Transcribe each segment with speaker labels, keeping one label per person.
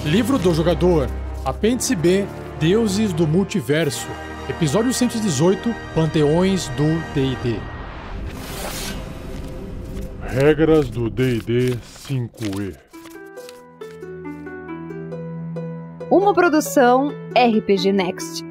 Speaker 1: Livro do Jogador, Apêndice B, Deuses do Multiverso, Episódio 118, Panteões do D&D.
Speaker 2: Regras do D&D 5e.
Speaker 3: Uma produção RPG Next.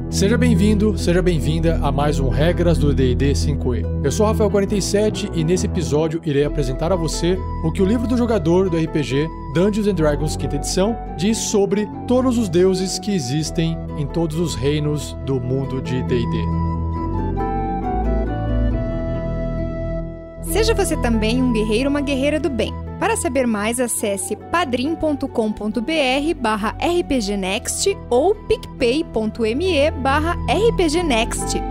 Speaker 1: Seja bem-vindo, seja bem-vinda a mais um Regras do D&D 5e. Eu sou Rafael47 e nesse episódio irei apresentar a você o que o livro do jogador do RPG Dungeons & Dragons 5ª edição diz sobre todos os deuses que existem em todos os reinos do mundo de D&D.
Speaker 3: Seja você também um guerreiro ou uma guerreira do bem. Para saber mais, acesse padrim.com.br/rpgnext ou picpay.me/rpgnext.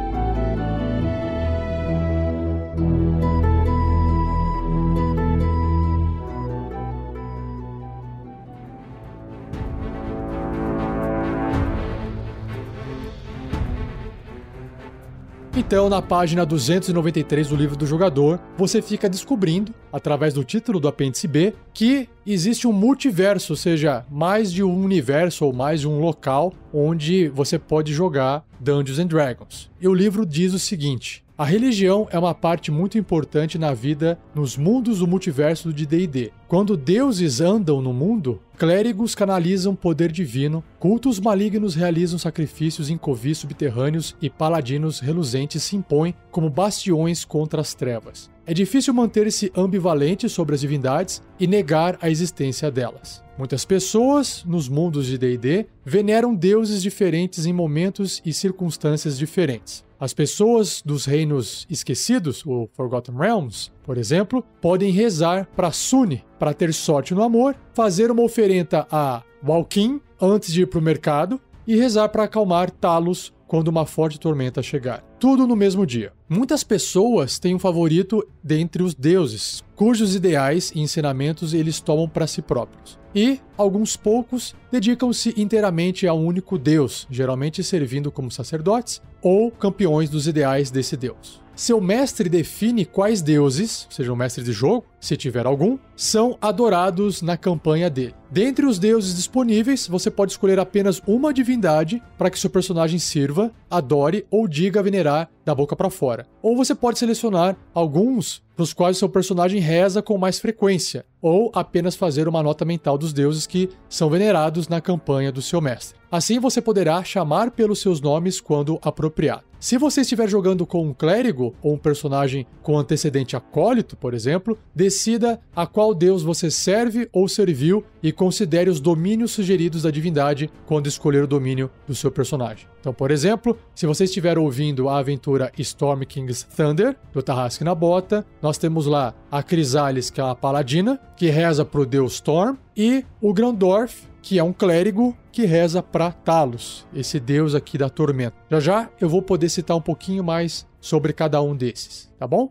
Speaker 1: Então, na página 293 do livro do jogador, você fica descobrindo, através do título do apêndice B, que existe um multiverso, ou seja, mais de um universo ou mais de um local onde você pode jogar Dungeons & Dragons. E o livro diz o seguinte: a religião é uma parte muito importante na vida nos mundos do multiverso de D&D. Quando deuses andam no mundo, clérigos canalizam poder divino, cultos malignos realizam sacrifícios em covis subterrâneos e paladinos reluzentes se impõem como bastiões contra as trevas. É difícil manter-se ambivalente sobre as divindades e negar a existência delas. Muitas pessoas, nos mundos de D&D, veneram deuses diferentes em momentos e circunstâncias diferentes. As pessoas dos reinos esquecidos, o Forgotten Realms, por exemplo, podem rezar para Sune para ter sorte no amor, fazer uma oferenda a Walkin antes de ir para o mercado e rezar para acalmar Talos quando uma forte tormenta chegar. Tudo no mesmo dia. Muitas pessoas têm um favorito dentre os deuses, cujos ideais e ensinamentos eles tomam para si próprios. E alguns poucos dedicam-se inteiramente a um único deus, geralmente servindo como sacerdotes ou campeões dos ideais desse deus. Seu mestre define quais deuses, ou seja, o mestre de jogo, se tiver algum, são adorados na campanha dele. Dentre os deuses disponíveis, você pode escolher apenas uma divindade para que seu personagem sirva, adore ou diga venerar da boca para fora. Ou você pode selecionar alguns para os quais seu personagem reza com mais frequência, ou apenas fazer uma nota mental dos deuses que são venerados na campanha do seu mestre. Assim você poderá chamar pelos seus nomes quando apropriado. Se você estiver jogando com um clérigo ou um personagem com antecedente acólito, por exemplo, decida a qual deus você serve ou serviu e considere os domínios sugeridos da divindade quando escolher o domínio do seu personagem. Então, por exemplo, se você estiver ouvindo a aventura Storm King's Thunder, do Tarrasque na Bota, nós temos lá a Crisales, que é uma paladina, que reza para o deus Storm, e o Grandorf, que é um clérigo que reza para Talos, esse deus aqui da tormenta. Já já eu vou poder citar um pouquinho mais sobre cada um desses, tá bom?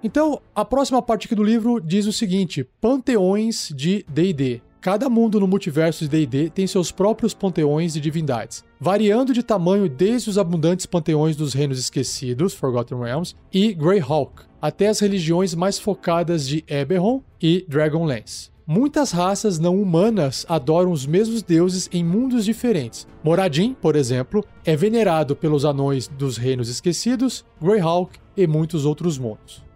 Speaker 1: Então, a próxima parte aqui do livro diz o seguinte: panteões de D&D. Cada mundo no multiverso de D&D tem seus próprios panteões de divindades, variando de tamanho desde os abundantes panteões dos Reinos Esquecidos, Forgotten Realms, e Greyhawk, até as religiões mais focadas de Eberron e Dragonlance. Muitas raças não humanas adoram os mesmos deuses em mundos diferentes. Moradin, por exemplo, é venerado pelos anões dos Reinos Esquecidos, Greyhawk e muitos outros mundos.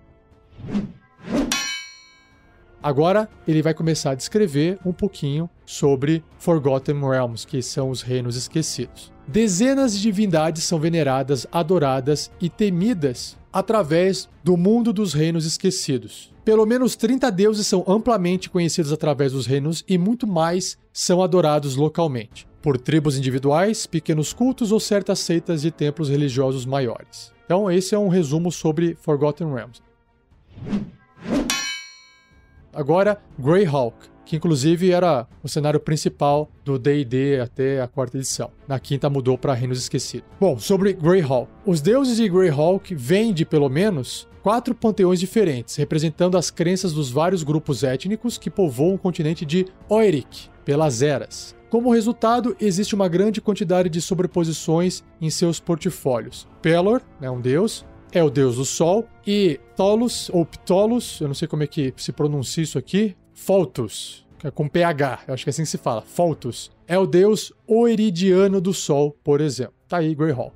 Speaker 1: Agora, ele vai começar a descrever um pouquinho sobre Forgotten Realms, que são os Reinos Esquecidos. Dezenas de divindades são veneradas, adoradas e temidas através do mundo dos Reinos Esquecidos. Pelo menos 30 deuses são amplamente conhecidos através dos reinos e muito mais são adorados localmente, por tribos individuais, pequenos cultos ou certas seitas de templos religiosos maiores. Então, esse é um resumo sobre Forgotten Realms. Agora, Greyhawk, que inclusive era o cenário principal do D&D até a 4ª edição. Na 5ª mudou para Reinos Esquecidos. Bom, sobre Greyhawk. Os deuses de Greyhawk vêm de, pelo menos, 4 panteões diferentes, representando as crenças dos vários grupos étnicos que povoam o continente de Oeric, pelas eras. Como resultado, existe uma grande quantidade de sobreposições em seus portfólios. Pelor é um deus, é o deus do sol, e Ptolus, ou Ptolus, eu não sei como é que se pronuncia isso aqui, Pholtus, que é com PH, eu acho que é assim que se fala, Pholtus, é o deus oeridiano do sol, por exemplo. Tá aí, Greyhawk.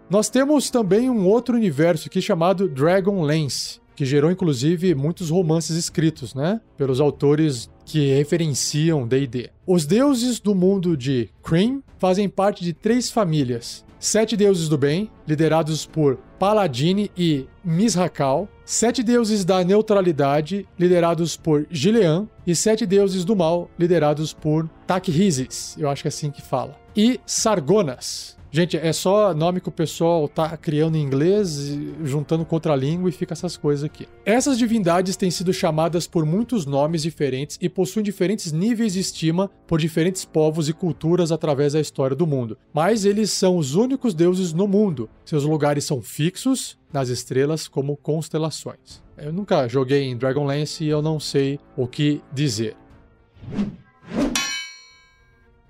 Speaker 1: Nós temos também um outro universo aqui chamado Dragonlance, que gerou inclusive muitos romances escritos, né, pelos autores que referenciam D&D. Os deuses do mundo de Krynn fazem parte de 3 famílias. 7 deuses do bem, liderados por Paladine e Mizrakal. 7 deuses da neutralidade, liderados por Gilean. E 7 deuses do mal, liderados por Takhizis, eu acho que é assim que fala. E Sargonas. Gente, é só nome que o pessoal tá criando em inglês, juntando com outra língua e fica essas coisas aqui. Essas divindades têm sido chamadas por muitos nomes diferentes e possuem diferentes níveis de estima por diferentes povos e culturas através da história do mundo. Mas eles são os únicos deuses no mundo. Seus lugares são fixos nas estrelas como constelações. Eu nunca joguei em Dragonlance e eu não sei o que dizer.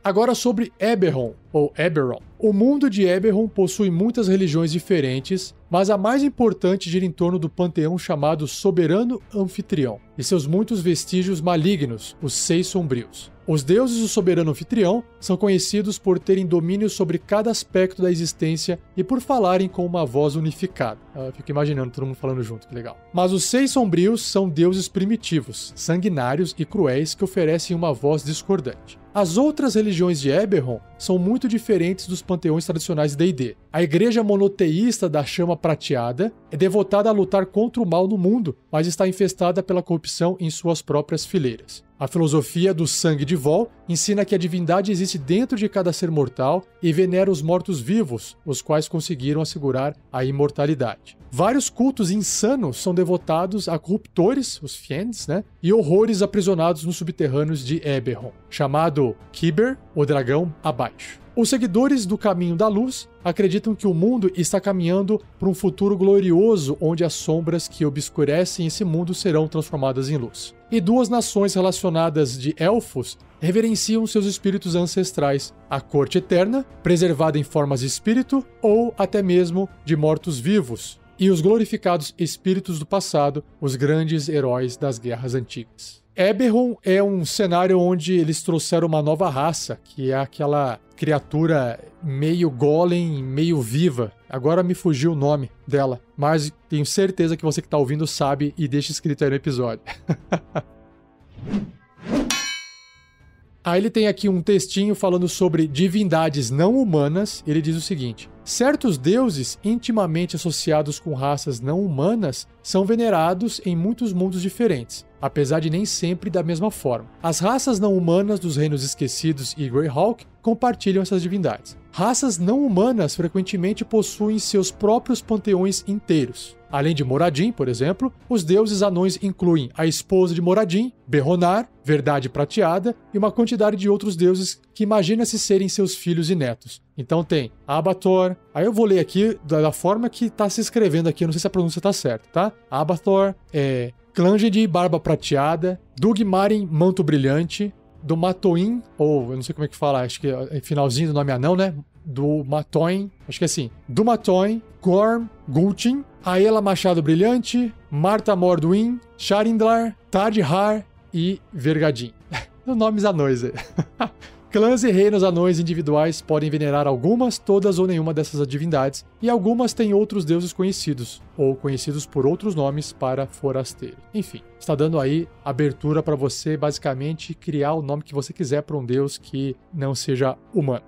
Speaker 1: Agora sobre Eberron, ou Eberron. O mundo de Eberron possui muitas religiões diferentes, mas a mais importante gira em torno do panteão chamado Soberano Anfitrião, e seus muitos vestígios malignos, os 6 sombrios. Os deuses do Soberano Anfitrião são conhecidos por terem domínio sobre cada aspecto da existência e por falarem com uma voz unificada. Eu fico imaginando todo mundo falando junto, que legal. Mas os 6 sombrios são deuses primitivos, sanguinários e cruéis que oferecem uma voz discordante. As outras religiões de Eberron são muito diferentes dos panteões tradicionais de D&D. A igreja monoteísta da Chama Prateada é devotada a lutar contra o mal no mundo, mas está infestada pela corrupção em suas próprias fileiras. A filosofia do sangue de Vol ensina que a divindade existe dentro de cada ser mortal e venera os mortos-vivos, os quais conseguiram assegurar a imortalidade. Vários cultos insanos são devotados a corruptores, os Fiends, né, e horrores aprisionados nos subterrâneos de Eberron, chamado Kiber, o dragão abaixo. Os seguidores do Caminho da Luz acreditam que o mundo está caminhando para um futuro glorioso onde as sombras que obscurecem esse mundo serão transformadas em luz. E 2 nações relacionadas de elfos reverenciam seus espíritos ancestrais, a Corte Eterna, preservada em formas de espírito, ou até mesmo de mortos-vivos, e os glorificados espíritos do passado, os grandes heróis das guerras antigas. Eberron é um cenário onde eles trouxeram uma nova raça, que é aquela criatura meio golem, meio viva. Agora me fugiu o nome dela, mas tenho certeza que você que está ouvindo sabe e deixa escrito aí no episódio. Aí ele tem aqui um textinho falando sobre divindades não humanas. Ele diz o seguinte: certos deuses intimamente associados com raças não humanas são venerados em muitos mundos diferentes, apesar de nem sempre da mesma forma. As raças não humanas dos Reinos Esquecidos e Greyhawk compartilham essas divindades. Raças não humanas frequentemente possuem seus próprios panteões inteiros. Além de Moradin, por exemplo, os deuses anões incluem a esposa de Moradin, Berronar, Verdade Prateada e uma quantidade de outros deuses que imagina-se serem seus filhos e netos. Então tem Abathor, aí eu vou ler aqui da forma que está se escrevendo aqui, eu não sei se a pronúncia está certa, tá? Abathor, Clanged, Barba Prateada, Dugmarin, Manto Brilhante, do Matoin, ou eu não sei como é que fala, acho que é finalzinho do nome anão, né? Do Matoin, acho que é assim, do Matoin, Gorm, Gultin, Aela Machado Brilhante, Marta Morduin, Sharindlar, Tadhar e Vergadin. Nomes anões aí. Clãs e reinos anões individuais podem venerar algumas, todas ou nenhuma dessas divindades, e algumas têm outros deuses conhecidos, ou conhecidos por outros nomes para forasteiro. Enfim, está dando aí abertura para você, basicamente, criar o nome que você quiser para um deus que não seja humano.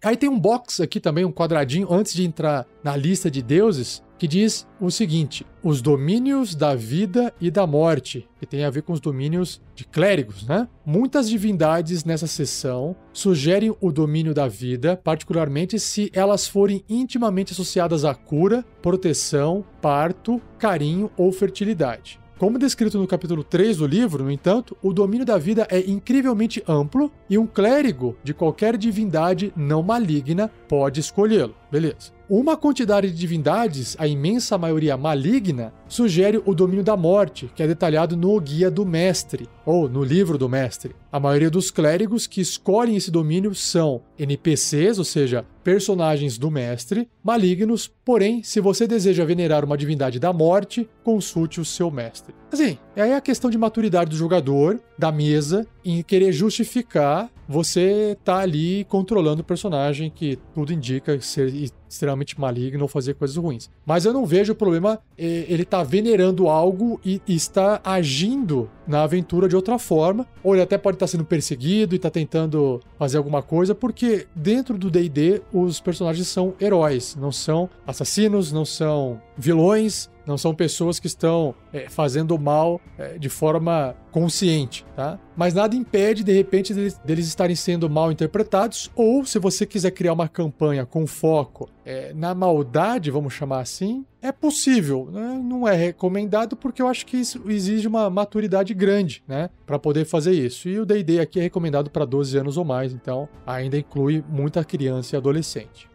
Speaker 1: Aí tem um box aqui também, um quadradinho, antes de entrar na lista de deuses, que diz o seguinte: os domínios da vida e da morte, que tem a ver com os domínios de clérigos, né? Muitas divindades nessa seção sugerem o domínio da vida, particularmente se elas forem intimamente associadas à cura, proteção, parto, carinho ou fertilidade. Como descrito no capítulo 3 do livro, no entanto, o domínio da vida é incrivelmente amplo e um clérigo de qualquer divindade não maligna pode escolhê-lo. Beleza. Uma quantidade de divindades, a imensa maioria maligna, sugere o domínio da morte, que é detalhado no Guia do Mestre, ou no Livro do Mestre. A maioria dos clérigos que escolhem esse domínio são NPCs, ou seja, personagens do Mestre, malignos, porém, se você deseja venerar uma divindade da morte, consulte o seu Mestre. Assim, é a questão de maturidade do jogador, da mesa, em querer justificar você tá ali controlando o personagem que tudo indica ser extremamente maligno ou fazer coisas ruins. Mas eu não vejo o problema ele tá venerando algo e está agindo na aventura de outra forma, ou ele até pode estar sendo perseguido e tá tentando fazer alguma coisa, porque dentro do D&D os personagens são heróis, não são assassinos, não são vilões, não são pessoas que estão fazendo mal de forma consciente, tá? Mas nada impede, de repente, deles estarem sendo mal interpretados, ou se você quiser criar uma campanha com foco na maldade, vamos chamar assim, é possível, né? Não é recomendado porque eu acho que isso exige uma maturidade grande, né? Para poder fazer isso. E o D&D aqui é recomendado para 12 anos ou mais, então ainda inclui muita criança e adolescente.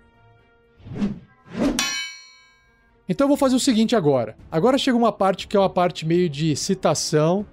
Speaker 1: Então eu vou fazer o seguinte agora. Agora chega uma parte que é uma parte meio de citação,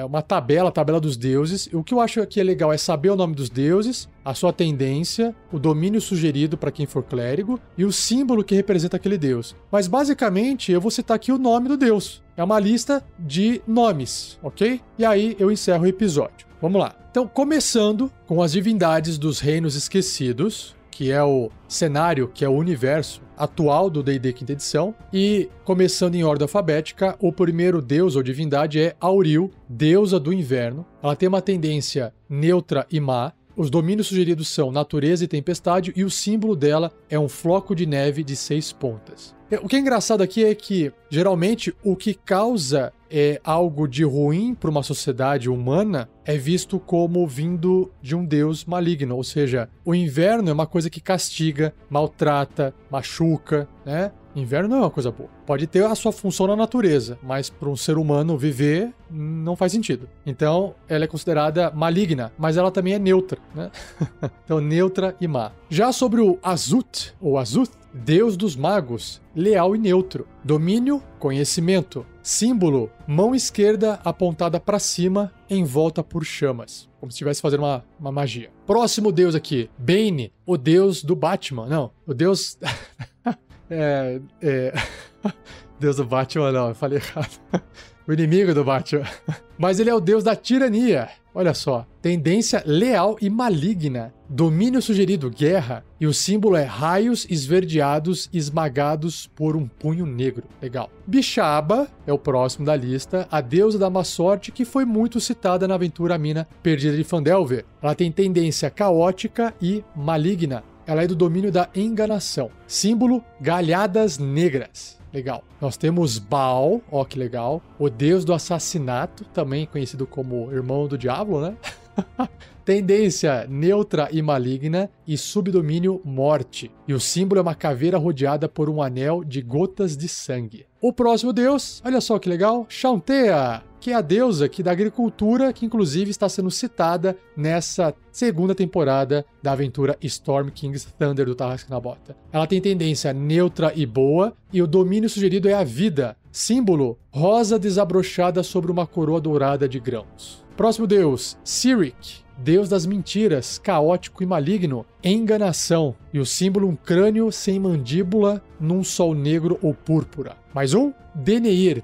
Speaker 1: uma tabela, a tabela dos deuses. O que eu acho que é legal é saber o nome dos deuses, a sua tendência, o domínio sugerido para quem for clérigo e o símbolo que representa aquele deus. Mas basicamente eu vou citar aqui o nome do deus. É uma lista de nomes, ok? E aí eu encerro o episódio. Vamos lá. Então, começando com as divindades dos reinos esquecidos, que é o cenário, que é o universo atual do D&D quinta edição, e começando em ordem alfabética, o primeiro deus ou divindade é Auril, deusa do inverno. Ela tem uma tendência neutra e má. Os domínios sugeridos são natureza e tempestade, e o símbolo dela é um floco de neve de 6 pontas. O que é engraçado aqui é que, geralmente, o que causa algo de ruim para uma sociedade humana é visto como vindo de um deus maligno. Ou seja, o inverno é uma coisa que castiga, maltrata, machuca, né? Inverno não é uma coisa boa. Pode ter a sua função na natureza, mas para um ser humano viver não faz sentido. Então, ela é considerada maligna, mas ela também é neutra, né? Então, neutra e má. Já sobre o Azut, ou Azuth, deus dos magos, leal e neutro. Domínio, conhecimento. Símbolo, mão esquerda apontada para cima, envolta por chamas. Como se estivesse fazendo uma magia. Próximo deus aqui, Bane, o deus do Batman. Não, o deus... Deus do Batman, não, eu falei errado. O inimigo do Batman. Mas ele é o deus da tirania. Olha só. Tendência leal e maligna. Domínio sugerido, guerra. E o símbolo é raios esverdeados esmagados por um punho negro. Legal. Bishaba é o próximo da lista. A deusa da má sorte que foi muito citada na aventura Mina Perdida de Phandelver. Ela tem tendência caótica e maligna. Ela é do domínio da enganação. Símbolo, galhadas negras. Legal. Nós temos Baal, ó que legal. O deus do assassinato, também conhecido como irmão do diabo, né? Tendência neutra e maligna e subdomínio morte. E o símbolo é uma caveira rodeada por um anel de gotas de sangue. O próximo deus, olha só que legal, Chauntea, que é a deusa aqui da agricultura, que inclusive está sendo citada nessa segunda temporada da aventura Storm King's Thunder do Tarrasque na Bota. Ela tem tendência neutra e boa, e o domínio sugerido é a vida. Símbolo, rosa desabrochada sobre uma coroa dourada de grãos. Próximo deus, Cyric, deus das mentiras, caótico e maligno, enganação. E o símbolo, um crânio sem mandíbula num sol negro ou púrpura. Mais um, Deneir,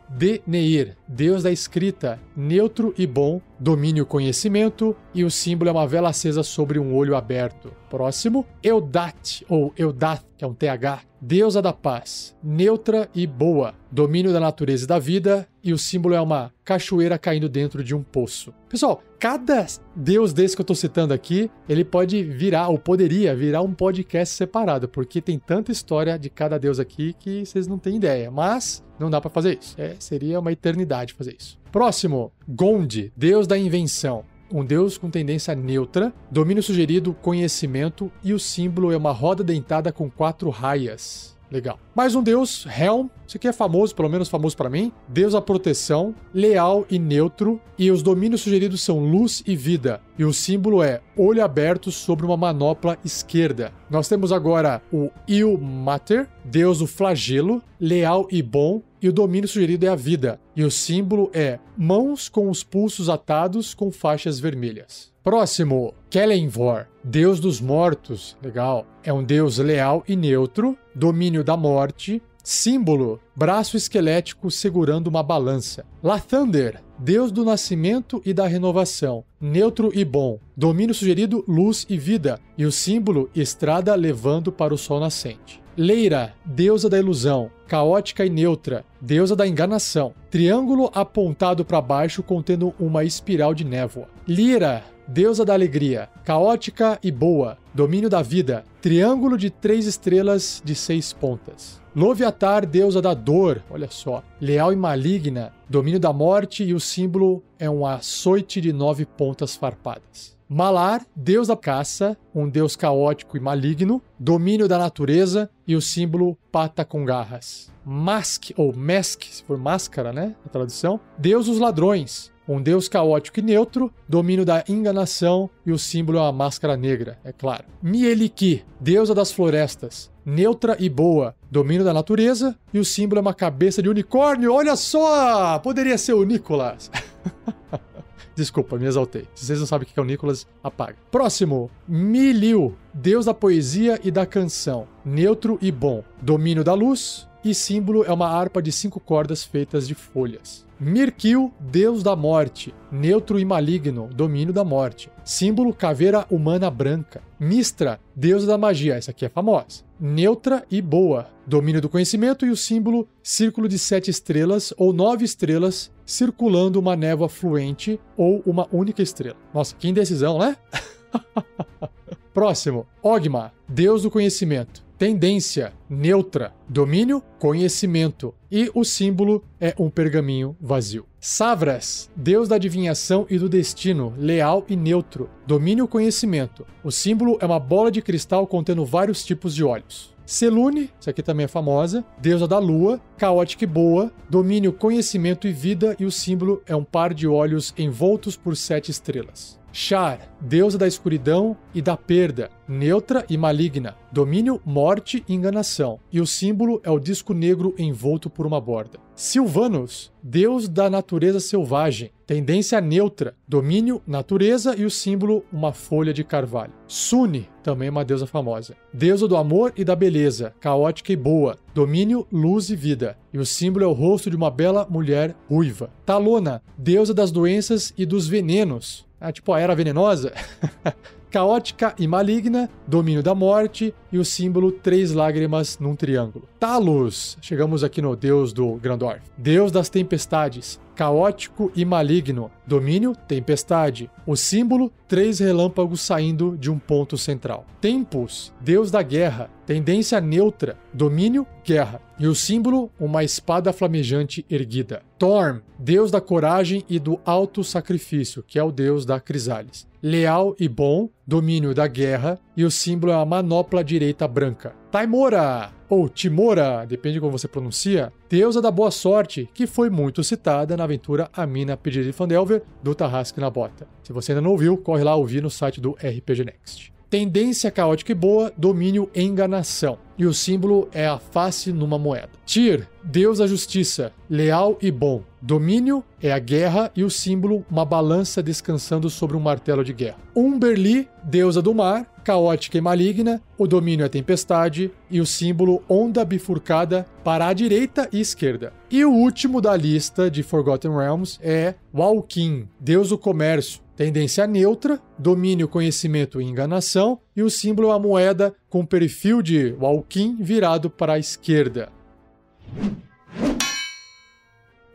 Speaker 1: deus da escrita, neutro e bom, domínio conhecimento, e o símbolo é uma vela acesa sobre um olho aberto. Próximo, Eudath, ou Eudath, que é um TH, deusa da paz, neutra e boa, domínio da natureza e da vida, e o símbolo é uma cachoeira caindo dentro de um poço. Pessoal, cada deus desse que eu tô citando aqui, ele pode virar, ou poderia virar um podcast separado, porque tem tanta história de cada deus aqui que vocês não têm ideia, mas não dá pra fazer isso. Seria uma eternidade fazer isso. Próximo, Gond, deus da invenção. Um deus com tendência neutra, domínio sugerido, conhecimento, e o símbolo é uma roda dentada com 4 raias. Legal. Mais um deus, Helm. Esse aqui é famoso, pelo menos famoso pra mim. Deus da proteção, leal e neutro. E os domínios sugeridos são luz e vida. E o símbolo é olho aberto sobre uma manopla esquerda. Nós temos agora o Ilmater, deus do flagelo, leal e bom. E o domínio sugerido é a vida. E o símbolo é mãos com os pulsos atados com faixas vermelhas. Próximo, Kelenvor, deus dos mortos. Legal. É um deus leal e neutro, domínio da morte. Símbolo, braço esquelético segurando uma balança. Lathander, deus do nascimento e da renovação. Neutro e bom. Domínio sugerido, luz e vida. E o símbolo, estrada levando para o sol nascente. Leira, deusa da ilusão, caótica e neutra, deusa da enganação. Triângulo apontado para baixo contendo uma espiral de névoa. Lira, deusa da alegria, caótica e boa, domínio da vida. Triângulo de 3 estrelas de 6 pontas. Loviatar, deusa da dor, olha só, leal e maligna, domínio da morte e o símbolo é um açoite de 9 pontas farpadas. Malar, deus da caça, um deus caótico e maligno, domínio da natureza e o símbolo pata com garras. Mask, ou Mesk, se for máscara, né, a tradução, deus dos ladrões, um deus caótico e neutro, domínio da enganação e o símbolo é uma máscara negra, é claro. Mieliki, deusa das florestas, neutra e boa, domínio da natureza e o símbolo é uma cabeça de unicórnio, olha só, poderia ser o Nicolas. Desculpa, me exaltei. Se vocês não sabem o que é o Nicolas, apaga. Próximo, Miliu, deus da poesia e da canção, neutro e bom, domínio da luz e símbolo é uma harpa de 5 cordas feitas de folhas. Mirkil, deus da morte, neutro e maligno, domínio da morte. Símbolo caveira humana branca. Mistra, deusa da magia, essa aqui é famosa. Neutra e boa, domínio do conhecimento e o símbolo círculo de 7 estrelas ou 9 estrelas circulando uma névoa fluente ou uma única estrela. Nossa, que indecisão, né? Próximo, Ogma, deus do conhecimento. Tendência, neutra. Domínio, conhecimento. E o símbolo é um pergaminho vazio. Savras, deus da adivinhação e do destino, leal e neutro. Domínio, conhecimento. O símbolo é uma bola de cristal contendo vários tipos de olhos. Selune, essa aqui também é famosa, deusa da lua, caótica e boa, domínio, conhecimento e vida, e o símbolo é um par de olhos envoltos por 7 estrelas. Shar, deusa da escuridão e da perda, neutra e maligna, domínio, morte e enganação, e o símbolo é o disco negro envolto por uma borda. Silvanus, deus da natureza selvagem, tendência neutra, domínio, natureza e o símbolo, uma folha de carvalho. Sune, também uma deusa famosa, deusa do amor e da beleza, caótica e boa, domínio, luz e vida, e o símbolo é o rosto de uma bela mulher ruiva. Talona, deusa das doenças e dos venenos, tipo a era venenosa, caótica e maligna, domínio da morte e o símbolo 3 lágrimas num triângulo. Talos, chegamos aqui no deus do Grandorf, deus das tempestades, caótico e maligno, domínio, tempestade, o símbolo 3 relâmpagos saindo de um ponto central. Tempus, deus da guerra, tendência neutra, domínio, guerra, e o símbolo, uma espada flamejante erguida. Torm, deus da coragem e do auto-sacrifício, que é o deus da crisálise. Leal e bom, domínio da guerra, e o símbolo é a manopla direita branca. Taimora, ou Timora, depende de como você pronuncia, deusa da boa sorte, que foi muito citada na aventura A Mina Pedida de Phandelver, do Tarrasque na Bota. Se você ainda não ouviu, corre lá ouvir no site do RPG Next. Tendência caótica e boa, domínio enganação. E o símbolo é a face numa moeda. Tyr, deus da justiça, leal e bom. Domínio é a guerra e o símbolo uma balança descansando sobre um martelo de guerra. Umberli, deusa do mar, caótica e maligna. O domínio é tempestade e o símbolo onda bifurcada para a direita e esquerda. E o último da lista de Forgotten Realms é Walkin, deus do comércio. Tendência neutra, domínio, conhecimento e enganação, e o símbolo é a moeda com perfil de Walkin virado para a esquerda.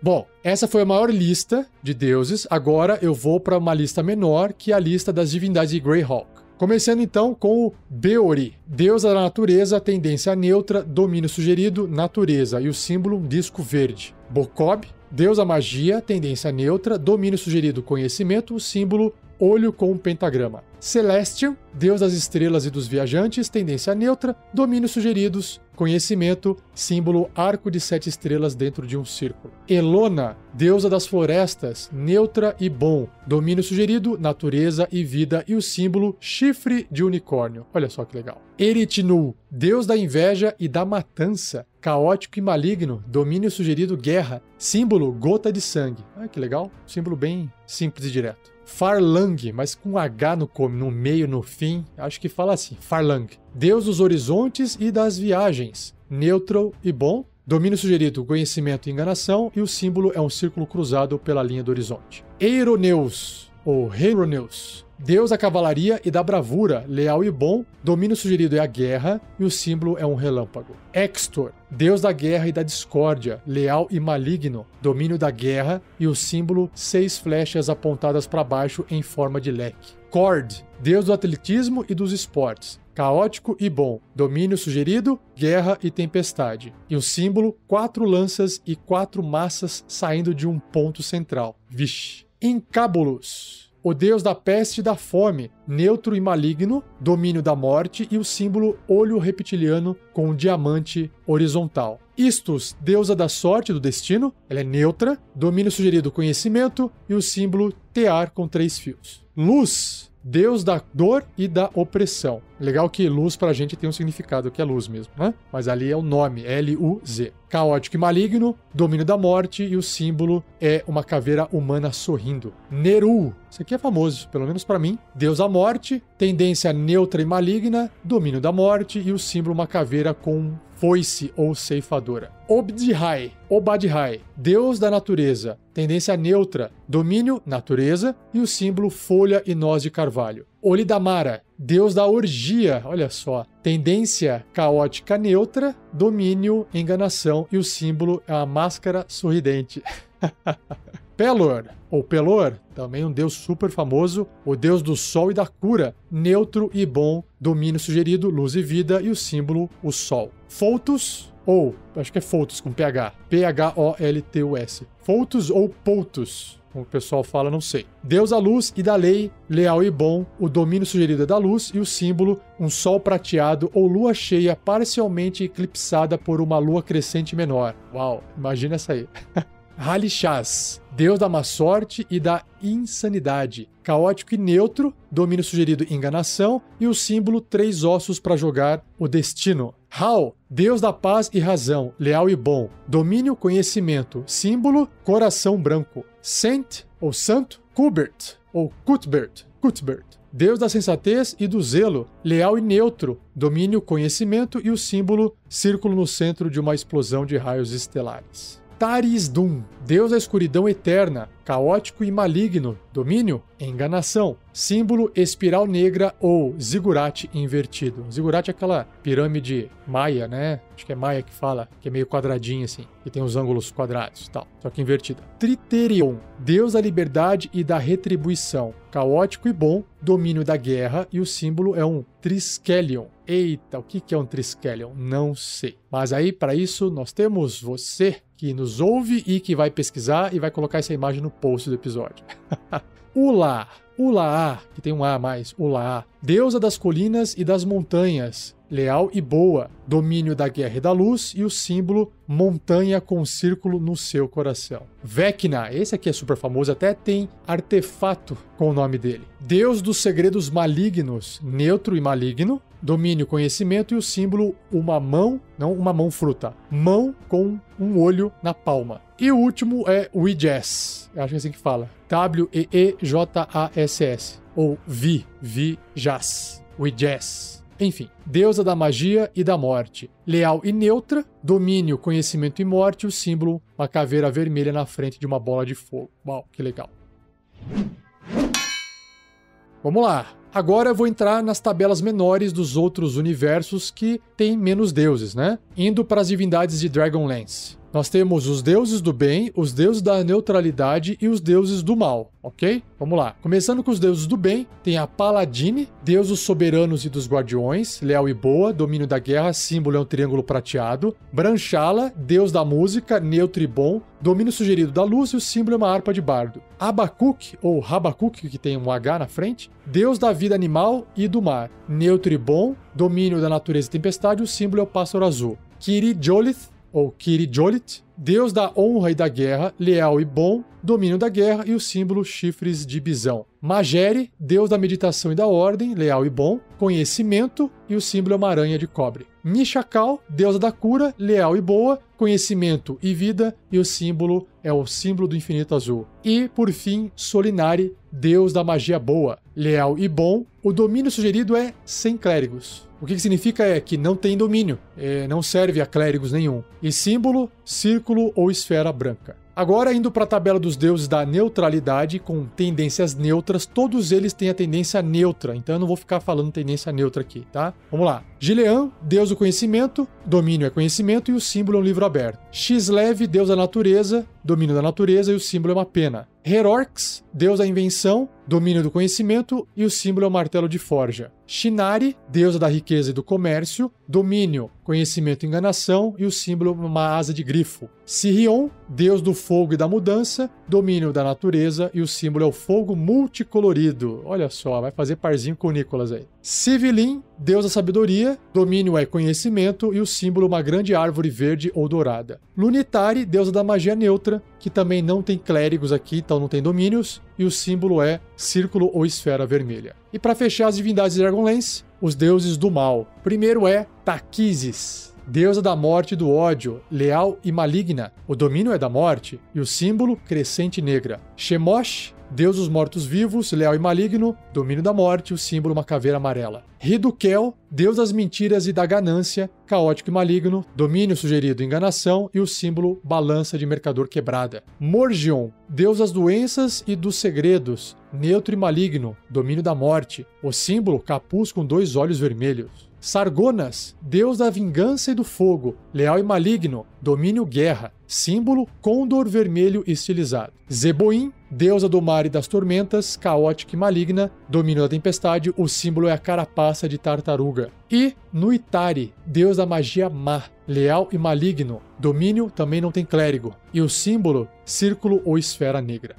Speaker 1: Bom, essa foi a maior lista de deuses, agora eu vou para uma lista menor, que é a lista das divindades de Greyhawk. Começando então com o Beori, deusa da natureza, tendência neutra, domínio sugerido, natureza, e o símbolo um disco verde. Bokob, deusa magia, tendência neutra, domínio sugerido, conhecimento, o símbolo olho com um pentagrama. Celestial, deus das estrelas e dos viajantes, tendência neutra, domínios sugeridos, conhecimento, símbolo arco de 7 estrelas dentro de um círculo. Elona, deusa das florestas, neutra e bom, domínio sugerido, natureza e vida, e o símbolo chifre de unicórnio. Olha só que legal. Eritnu, deus da inveja e da matança, caótico e maligno, domínio sugerido, guerra, símbolo gota de sangue. Ah, que legal, símbolo bem simples e direto. Farlang, mas com H no meio, no fim, acho que fala assim, Farlang. Deus dos horizontes e das viagens, neutro e bom, domínio sugerido, conhecimento e enganação, e o símbolo é um círculo cruzado pela linha do horizonte. Eironeus, ou Heironeus, deus da cavalaria e da bravura, leal e bom, domínio sugerido é a guerra, e o símbolo é um relâmpago. Extor, deus da guerra e da discórdia, leal e maligno, domínio da guerra, e o símbolo 6 flechas apontadas para baixo em forma de leque. Cord, deus do atletismo e dos esportes, caótico e bom, domínio sugerido, guerra e tempestade, e o símbolo 4 lanças e 4 massas saindo de um ponto central. Vixe. Incábulos, o deus da peste e da fome, neutro e maligno, domínio da morte, e o símbolo olho reptiliano com um diamante horizontal. Istus, deusa da sorte e do destino, ela é neutra, domínio sugerido conhecimento, e o símbolo tear com 3 fios. Luz, deus da dor e da opressão. Legal que luz pra gente tem um significado que é luz mesmo, né? Mas ali é o nome, L-U-Z. Caótico e maligno, domínio da morte, e o símbolo é uma caveira humana sorrindo. Neru, isso aqui é famoso, pelo menos pra mim. Deus da morte, tendência neutra e maligna, domínio da morte, e o símbolo uma caveira com foice ou ceifadora. Obadihai, deus da natureza, tendência neutra, domínio natureza, e o símbolo folha e noz de carvalho. Olidamara, deus da orgia, olha só, tendência caótica neutra, domínio enganação, e o símbolo é uma máscara sorridente. Pelor, ou Pelor, também um deus super famoso, o deus do sol e da cura, neutro e bom, domínio sugerido, luz e vida, e o símbolo, o sol. Pholtus, ou, acho que é Pholtus com PH, P-H-O-L-T-U-S. Pholtus ou Poutus, como o pessoal fala, não sei. Deus da luz e da lei, leal e bom, o domínio sugerido é da luz, e o símbolo, um sol prateado ou lua cheia parcialmente eclipsada por uma lua crescente menor. Uau, imagina essa aí. Halishas, deus da má sorte e da insanidade, caótico e neutro, domínio sugerido enganação, e o símbolo 3 ossos para jogar o destino. Hal, deus da paz e razão, leal e bom, domínio conhecimento, símbolo coração branco. Saint, ou santo, Kubert, ou Cuthbert, deus da sensatez e do zelo, leal e neutro, domínio conhecimento, e o símbolo círculo no centro de uma explosão de raios estelares. Tarisdun, deus da escuridão eterna, caótico e maligno, domínio, enganação, símbolo espiral negra ou zigurate invertido. Zigurate é aquela pirâmide maia, né? Acho que é maia que fala, que é meio quadradinha assim, que tem os ângulos quadrados e tal, só que invertida. Triterion, deus da liberdade e da retribuição, caótico e bom, domínio da guerra, e o símbolo é um Triskelion. Eita, o que é um Triskelion? Não sei. Mas aí, para isso, nós temos você que nos ouve e que vai pesquisar e vai colocar essa imagem no post do episódio. Ula'a, que tem um A a mais, Ula'a, deusa das colinas e das montanhas, leal e boa, domínio da guerra e da luz, e o símbolo montanha com círculo no seu coração. Vecna, esse aqui é super famoso, até tem artefato com o nome dele. Deus dos segredos malignos, neutro e maligno, domínio conhecimento, e o símbolo uma mão, não uma mão fruta, mão com um olho na palma. E o último é Wijas, acho que é assim que fala, W-E-E-J-A-S-S, ou Vijas, Wijas. Enfim, deusa da magia e da morte, leal e neutra, domínio, conhecimento e morte, o símbolo, uma caveira vermelha na frente de uma bola de fogo. Uau, que legal. Vamos lá. Agora eu vou entrar nas tabelas menores dos outros universos que têm menos deuses, né? Indo para as divindades de Dragonlance. Nós temos os deuses do bem, os deuses da neutralidade e os deuses do mal, ok? Vamos lá. Começando com os deuses do bem, tem a Paladine, deus dos soberanos e dos guardiões, leal e boa, domínio da guerra, símbolo é um triângulo prateado. Branchala, deus da música, neutro e bom, domínio sugerido da luz, e o símbolo é uma harpa de bardo. Abacuque, ou Rabacuque, que tem um H na frente, deus da vida animal e do mar, neutro e bom, domínio da natureza e tempestade, o símbolo é o pássaro azul. Kiri-Jolith, ou Kiri-Jolit, deus da honra e da guerra, leal e bom, domínio da guerra e o símbolo chifres de bisão. Magere, deus da meditação e da ordem, leal e bom, conhecimento e o símbolo é uma aranha de cobre. Mishakal, deusa da cura, leal e boa, conhecimento e vida e o símbolo é o símbolo do infinito azul. E, por fim, Solinari, deus da magia boa, leal e bom, o domínio sugerido é sem clérigos. O que significa é que não tem domínio, não serve a clérigos nenhum. E símbolo, círculo ou esfera branca. Agora, indo para a tabela dos deuses da neutralidade, com tendências neutras, todos eles têm a tendência neutra, então eu não vou ficar falando tendência neutra aqui, tá? Vamos lá. Gilean, deus do conhecimento, domínio é conhecimento e o símbolo é um livro aberto. Xlev, deus da natureza, domínio da natureza e o símbolo é uma pena. Herorx, deus da invenção, domínio do conhecimento e o símbolo é o martelo de forja. Shinari, deusa da riqueza e do comércio, domínio, conhecimento e enganação e o símbolo é uma asa de grifo. Sirion, deus do fogo e da mudança, domínio da natureza e o símbolo é o fogo multicolorido. Olha só, vai fazer parzinho com o Nicolas aí. Civilin, deus da sabedoria, domínio é conhecimento e o símbolo uma grande árvore verde ou dourada. Lunitari, deusa da magia neutra, que também não tem clérigos aqui, então não tem domínios, e o símbolo é círculo ou esfera vermelha. E para fechar as divindades de Dragonlance, os deuses do mal. Primeiro é Taquisis, deusa da morte e do ódio, leal e maligna. O domínio é da morte e o símbolo crescente negra. Shemosh, deus dos mortos-vivos, leal e maligno, domínio da morte, o símbolo uma caveira amarela. Hidukel, deus das mentiras e da ganância, caótico e maligno, domínio sugerido enganação e o símbolo balança de mercador quebrada. Morgion, deus das doenças e dos segredos, neutro e maligno, domínio da morte, o símbolo capuz com 2 olhos vermelhos. Sargonas, deus da vingança e do fogo, leal e maligno, domínio guerra, símbolo condor vermelho estilizado. Zeboim, deusa do mar e das tormentas, caótica e maligna, domínio da tempestade, o símbolo é a carapaça de tartaruga. E Nuitari, deus da magia má, leal e maligno, domínio também não tem clérigo, e o símbolo, círculo ou esfera negra.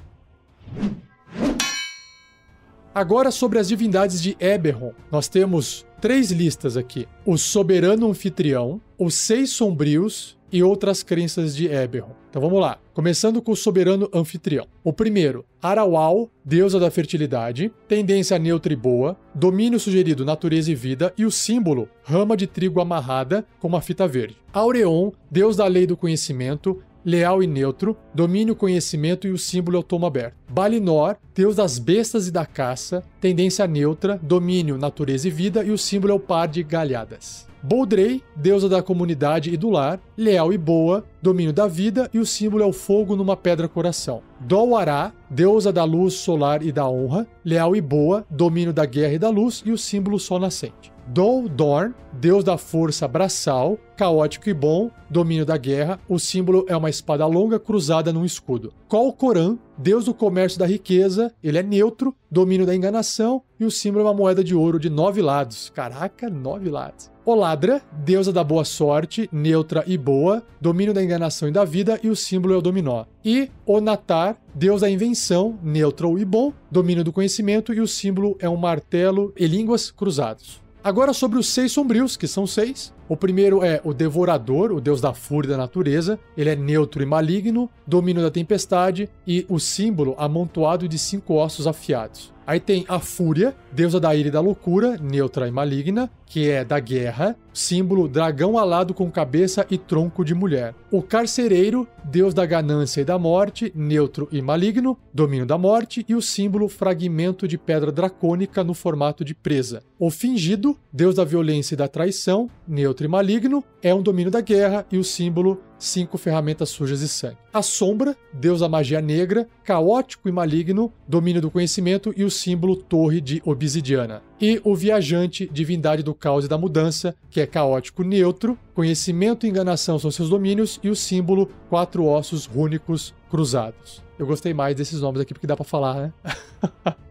Speaker 1: Agora sobre as divindades de Eberron, nós temos 3 listas aqui. O soberano anfitrião, os 6 sombrios e outras crenças de Eberron. Então vamos lá, começando com o soberano anfitrião. O primeiro, Arawal, deusa da fertilidade, tendência neutra e boa, domínio sugerido natureza e vida e o símbolo, rama de trigo amarrada com uma fita verde. Aureon, deus da lei do conhecimento, leal e neutro, domínio, conhecimento e o símbolo é o tomo aberto. Balinor, deus das bestas e da caça, tendência neutra, domínio, natureza e vida e o símbolo é o par de galhadas. Boldrey, deusa da comunidade e do lar, leal e boa, domínio da vida e o símbolo é o fogo numa pedra coração. Dolwará, deusa da luz solar e da honra, leal e boa, domínio da guerra e da luz e o símbolo sol nascente. Doldorn, deus da força braçal, caótico e bom, domínio da guerra, o símbolo é uma espada longa cruzada num escudo. Kolkoran, deus do comércio e da riqueza, ele é neutro, domínio da enganação e o símbolo é uma moeda de ouro de 9 lados. Caraca, 9 lados. Oladra, deusa da boa sorte, neutra e boa, domínio da enganação e da vida e o símbolo é o dominó. E Onatar, deus da invenção, neutro e bom, domínio do conhecimento e o símbolo é um martelo e línguas cruzados. Agora sobre os 6 sombrios, que são 6. O primeiro é o Devorador, o deus da fúria e da natureza. Ele é neutro e maligno, domínio da tempestade e o símbolo amontoado de 5 ossos afiados. Aí tem a Fúria, deusa da ira e da loucura, neutra e maligna, que é da guerra, símbolo dragão alado com cabeça e tronco de mulher. O Carcereiro, deus da ganância e da morte, neutro e maligno, domínio da morte e o símbolo fragmento de pedra dracônica no formato de presa. O Fingido, deus da violência e da traição, neutro e maligno, é um domínio da guerra e o símbolo 5 ferramentas sujas de sangue. A Sombra, deus da magia negra, caótico e maligno, domínio do conhecimento e o símbolo torre de obsidiana. E o Viajante, divindade do caos e da mudança, que é caótico neutro, conhecimento e enganação são seus domínios e o símbolo 4 ossos rúnicos cruzados. Eu gostei mais desses nomes aqui porque dá pra falar, né?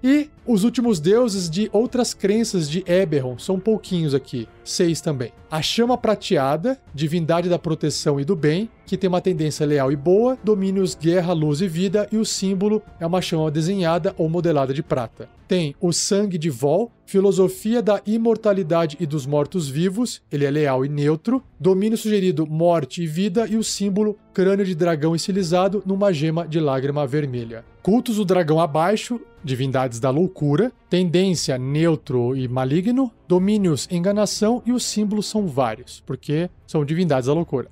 Speaker 1: E os últimos deuses de outras crenças de Eberron, são pouquinhos aqui, 6 também. A Chama Prateada, divindade da proteção e do bem, que tem uma tendência leal e boa, domínios guerra, luz e vida, e o símbolo é uma chama desenhada ou modelada de prata. tem o sangue de Vol, filosofia da imortalidade e dos mortos-vivos, ele é leal e neutro, domínio sugerido morte e vida e o símbolo crânio de dragão estilizado numa gema de lágrima vermelha. Cultos do dragão abaixo, divindades da loucura, tendência neutro e maligno, domínios enganação e os símbolos são vários, porque são divindades da loucura.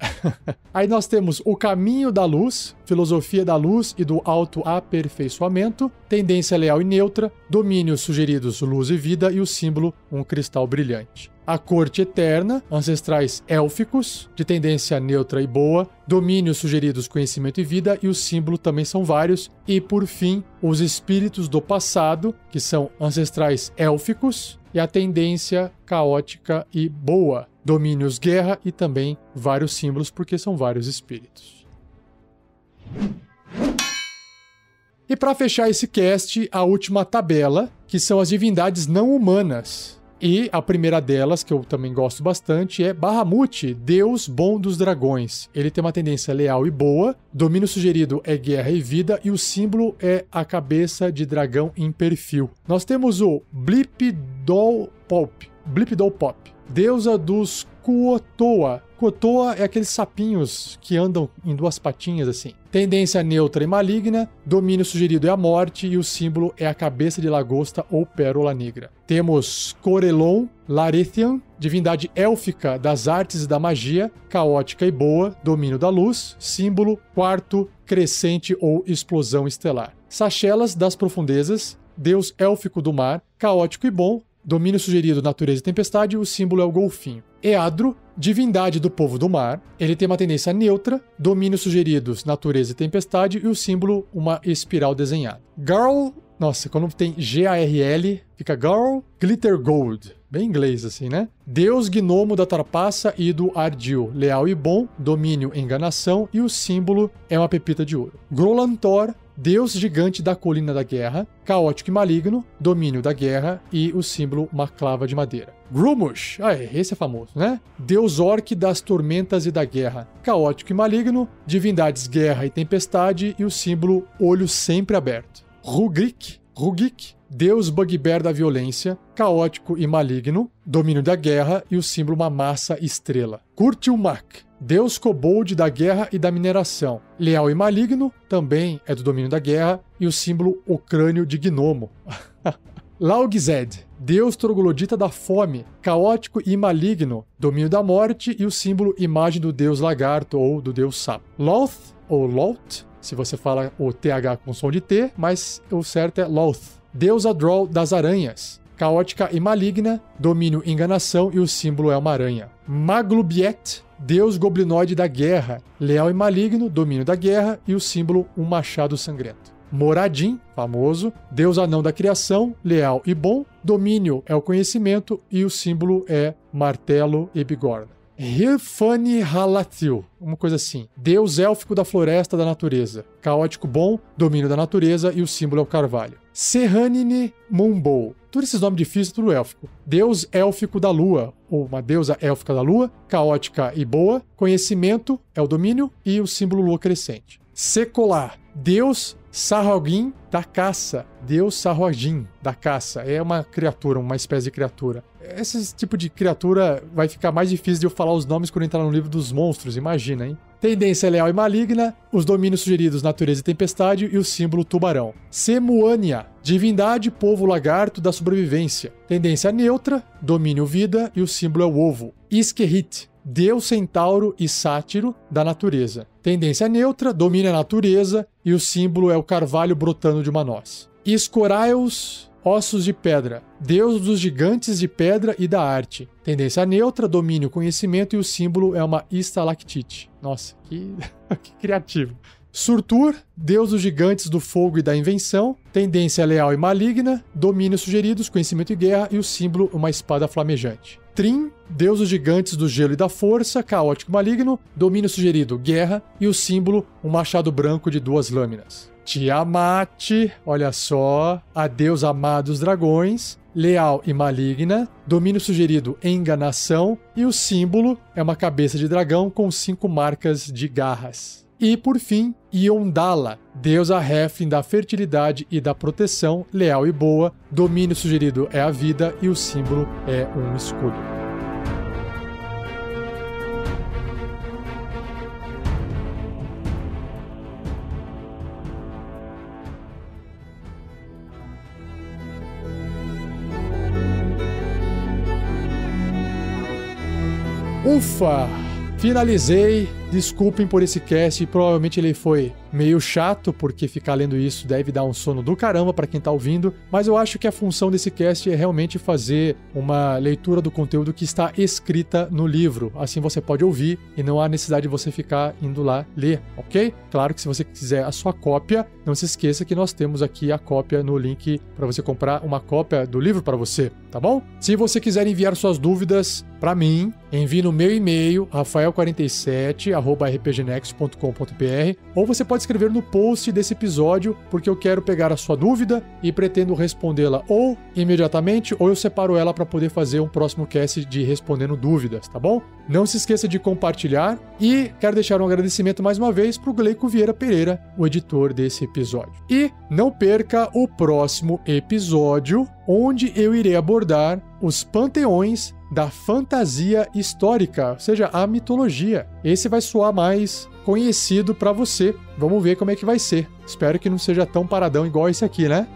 Speaker 1: Aí nós temos o caminho da luz, filosofia da luz e do autoaperfeiçoamento, tendência leal e neutra, domínios sugeridos luz e vida e o símbolo um cristal brilhante. A corte eterna, ancestrais élficos, de tendência neutra e boa, domínios sugeridos conhecimento e vida, e o símbolo também são vários. E, por fim, os espíritos do passado, que são ancestrais élficos, e a tendência caótica e boa, domínios guerra e também vários símbolos, porque são vários espíritos. E para fechar esse cast, a última tabela, que são as divindades não humanas. E a primeira delas, que eu também gosto bastante, é Bahamut, Deus bom dos dragões. Ele tem uma tendência leal e boa, domínio sugerido é guerra e vida, e o símbolo é a cabeça de dragão em perfil. Nós temos o Blipdolpop, deusa dos Kuotoa. Kuotoa é aqueles sapinhos que andam em duas patinhas assim. Tendência neutra e maligna, domínio sugerido é a morte e o símbolo é a cabeça de lagosta ou pérola negra. Temos Corellon Larethian, divindade élfica das artes e da magia, caótica e boa, domínio da luz, símbolo quarto, crescente ou explosão estelar. Sachelas das profundezas, deus élfico do mar, caótico e bom, domínio sugerido natureza e tempestade, o símbolo é o golfinho. Eadro, divindade do povo do mar, ele tem uma tendência neutra, domínios sugeridos natureza e tempestade e o símbolo uma espiral desenhada. Garl, nossa, quando tem G-A-R-L, fica Garl Glitter Gold, bem inglês assim, né? Deus gnomo da trapaça e do ardil, leal e bom, domínio enganação e o símbolo é uma pepita de ouro. Grolantor, deus gigante da colina da guerra, caótico e maligno, domínio da guerra e o símbolo uma clava de madeira. Grumush, esse é famoso, né? Deus orc das tormentas e da guerra, caótico e maligno, divindades guerra e tempestade e o símbolo olho sempre aberto. Rugik, deus bugbear da violência, caótico e maligno, domínio da guerra e o símbolo uma massa estrela. Kurtilmak, deus kobold da guerra e da mineração, leal e maligno, também é do domínio da guerra e o símbolo o crânio de gnomo. Laugzed, deus troglodita da fome, caótico e maligno, domínio da morte e o símbolo imagem do deus lagarto ou do deus sapo. Loth, ou Loth, se você fala o TH com som de T, mas o certo é Loth. Deusa Droll das aranhas, caótica e maligna, domínio enganação e o símbolo é uma aranha. Maglubiet, deus goblinoide da guerra, leal e maligno, domínio da guerra e o símbolo um machado sangrento. Moradin, famoso, deus anão da criação, leal e bom, domínio é o conhecimento e o símbolo é martelo e bigorna. Hilfani Halatil, uma coisa assim, deus élfico da floresta da natureza, caótico bom, domínio da natureza e o símbolo é o carvalho. Serranine Mumbo, todos esses nomes difíceis, tudo élfico. Deus élfico da lua, ou uma deusa élfica da lua, caótica e boa, conhecimento é o domínio e o símbolo lua crescente. Secolar, deus Sarrogin da caça, deus Sarrogin da caça, é uma criatura, uma espécie de criatura. Esse tipo de criatura vai ficar mais difícil de eu falar os nomes quando entrar no livro dos monstros, imagina, hein? Tendência leal e maligna, os domínios sugeridos natureza e tempestade e o símbolo tubarão. Semuania, divindade, povo lagarto da sobrevivência. Tendência neutra, domínio vida e o símbolo é o ovo. Isquehit, deus centauro e sátiro da natureza. Tendência neutra, domina a natureza e o símbolo é o carvalho brotando de uma noz. Escoraeus, ossos de pedra, deus dos gigantes de pedra e da arte. Tendência neutra, domínio, conhecimento e o símbolo é uma estalactite. Nossa, que criativo. Surtur, deus dos gigantes do fogo e da invenção. Tendência leal e maligna, domínios sugeridos, conhecimento e guerra e o símbolo uma espada flamejante. Trim, deus dos gigantes do gelo e da força, caótico e maligno, domínio sugerido, guerra e o símbolo um machado branco de 2 lâminas. Tiamat, olha só, a deusa amada dos dragões, leal e maligna, domínio sugerido enganação e o símbolo é uma cabeça de dragão com 5 marcas de garras. E, por fim, Yondala, deusa Heflin da fertilidade e da proteção, leal e boa. Domínio sugerido é a vida e o símbolo é um escudo. Ufa! Finalizei. Desculpem por esse cast, provavelmente ele foi meio chato, porque ficar lendo isso deve dar um sono do caramba para quem tá ouvindo, mas eu acho que a função desse cast é realmente fazer uma leitura do conteúdo que está escrita no livro. Assim você pode ouvir e não há necessidade de você ficar indo lá ler, ok? Claro que se você quiser a sua cópia, não se esqueça que nós temos aqui a cópia no link para você comprar uma cópia do livro para você, tá bom? Se você quiser enviar suas dúvidas para mim, envie no meu e-mail, rafael47@rpgnext.com.br, ou você pode escrever no post desse episódio, porque eu quero pegar a sua dúvida e pretendo respondê-la ou imediatamente, ou eu separo ela para poder fazer um próximo cast de respondendo dúvidas, tá bom? Não se esqueça de compartilhar e quero deixar um agradecimento mais uma vez para o Gleico Vieira Pereira, o editor desse episódio. E não perca o próximo episódio, onde eu irei abordar os panteões da fantasia histórica, ou seja, a mitologia. Esse vai soar mais conhecido para você. Vamos ver como é que vai ser. Espero que não seja tão paradão igual esse aqui, né?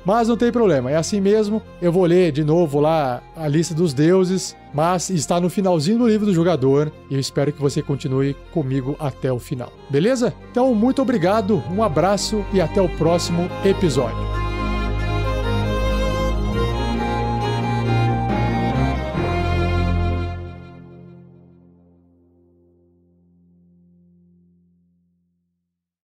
Speaker 1: Mas não tem problema, é assim mesmo. Eu vou ler de novo lá a lista dos deuses, mas está no finalzinho do livro do jogador e eu espero que você continue comigo até o final. Beleza? Então, muito obrigado, um abraço e até o próximo episódio.